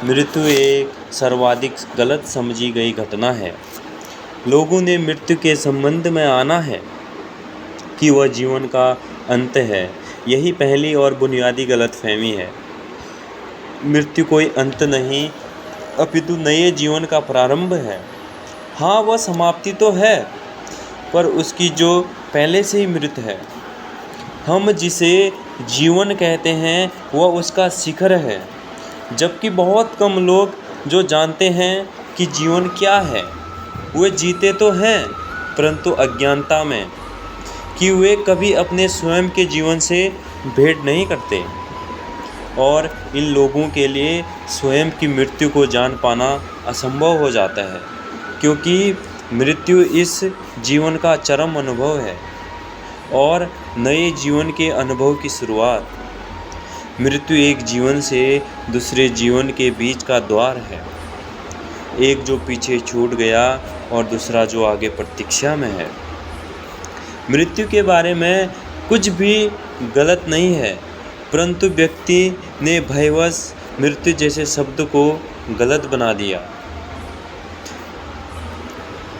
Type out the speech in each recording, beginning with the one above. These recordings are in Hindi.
मृत्यु एक सर्वाधिक गलत समझी गई घटना है। लोगों ने मृत्यु के संबंध में आना है कि वह जीवन का अंत है। यही पहली और बुनियादी गलतफहमी है। मृत्यु कोई अंत नहीं, अपितु नए जीवन का प्रारंभ है। हाँ, वह समाप्ति तो है, पर उसकी जो पहले से ही मृत है। हम जिसे जीवन कहते हैं वह उसका शिखर है, जबकि बहुत कम लोग जो जानते हैं कि जीवन क्या है। वे जीते तो हैं, परंतु अज्ञानता में कि वे कभी अपने स्वयं के जीवन से भेंट नहीं करते। और इन लोगों के लिए स्वयं की मृत्यु को जान पाना असंभव हो जाता है, क्योंकि मृत्यु इस जीवन का चरम अनुभव है और नए जीवन के अनुभव की शुरुआत। मृत्यु एक जीवन से दूसरे जीवन के बीच का द्वार है, एक जो पीछे छूट गया और दूसरा जो आगे प्रतीक्षा में है। मृत्यु के बारे में कुछ भी गलत नहीं है, परंतु व्यक्ति ने भयवश मृत्यु जैसे शब्द को गलत बना दिया,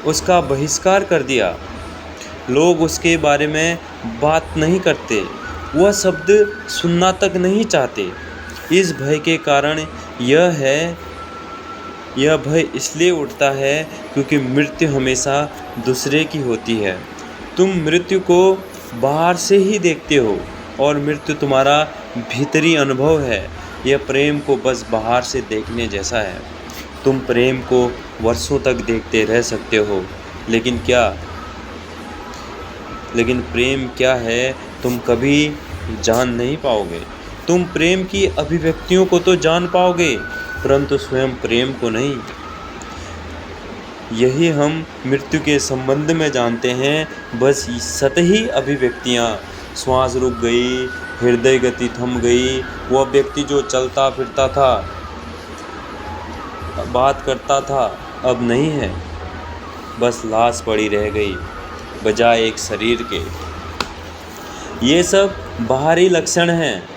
उसका बहिष्कार कर दिया। लोग उसके बारे में बात नहीं करते, वह शब्द सुनना तक नहीं चाहते। इस भय के कारण यह भय इसलिए उठता है क्योंकि मृत्यु हमेशा दूसरे की होती है। तुम मृत्यु को बाहर से ही देखते हो और मृत्यु तुम्हारा भीतरी अनुभव है। यह प्रेम को बस बाहर से देखने जैसा है। तुम प्रेम को वर्षों तक देखते रह सकते हो, लेकिन प्रेम क्या है तुम कभी जान नहीं पाओगे। तुम प्रेम की अभिव्यक्तियों को तो जान पाओगे, परंतु स्वयं प्रेम को नहीं। यही हम मृत्यु के संबंध में जानते हैं, बस सतही अभिव्यक्तियाँ। श्वास रुक गई, हृदय गति थम गई, वह व्यक्ति जो चलता फिरता था, बात करता था, अब नहीं है। बस लाश पड़ी रह गई बजाय एक शरीर के। ये सब बाहरी लक्षण हैं।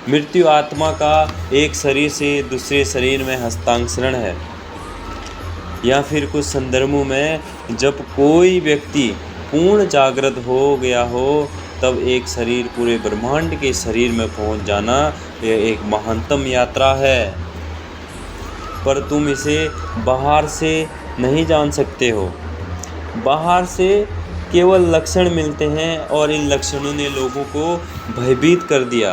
मृत्यु आत्मा का एक शरीर से दूसरे शरीर में हस्तांतरण है, या फिर कुछ संदर्भों में जब कोई व्यक्ति पूर्ण जागृत हो गया हो तब एक शरीर पूरे ब्रह्मांड के शरीर में पहुंच जाना, यह एक महानतम यात्रा है। पर तुम इसे बाहर से नहीं जान सकते हो। बाहर से केवल लक्षण मिलते हैं और इन लक्षणों ने लोगों को भयभीत कर दिया।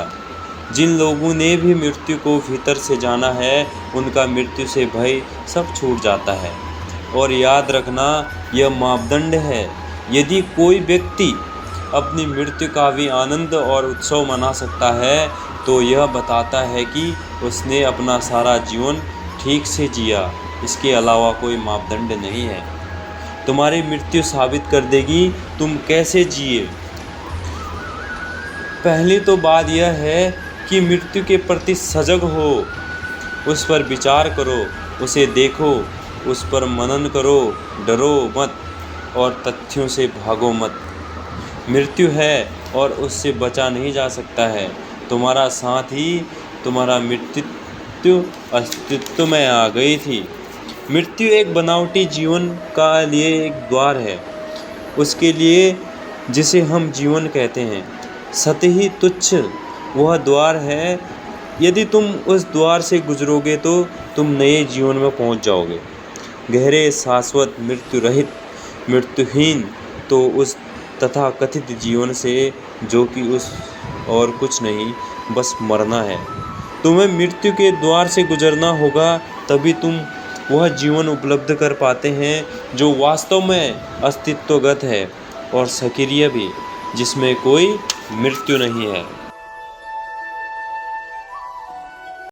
जिन लोगों ने भी मृत्यु को भीतर से जाना है, उनका मृत्यु से भय सब छूट जाता है। और याद रखना, यह मापदंड है। यदि कोई व्यक्ति अपनी मृत्यु का भी आनंद और उत्सव मना सकता है, तो यह बताता है कि उसने अपना सारा जीवन ठीक से जिया। इसके अलावा कोई मापदंड नहीं है। तुम्हारी मृत्यु साबित कर देगी तुम कैसे जिए। पहली तो बात यह है कि मृत्यु के प्रति सजग हो, उस पर विचार करो, उसे देखो, उस पर मनन करो, डरो मत और तथ्यों से भागो मत। मृत्यु है और उससे बचा नहीं जा सकता है। तुम्हारा साथ ही तुम्हारा मृत्यु अस्तित्व में आ गई थी। मृत्यु एक बनावटी जीवन का लिए एक द्वार है, उसके लिए जिसे हम जीवन कहते हैं। सतही तुच्छ वह द्वार है। यदि तुम उस द्वार से गुजरोगे तो तुम नए जीवन में पहुंच जाओगे, गहरे शाश्वत मृत्यु रहित मृत्युहीन, तो उस तथाकथित जीवन से, जो कि उस और कुछ नहीं, बस मरना है। तुम्हें मृत्यु के द्वार से गुजरना होगा, तभी तुम वह जीवन उपलब्ध कर पाते हैं जो वास्तव में अस्तित्वगत है और सक्रिय भी, जिसमें कोई मृत्यु नहीं है।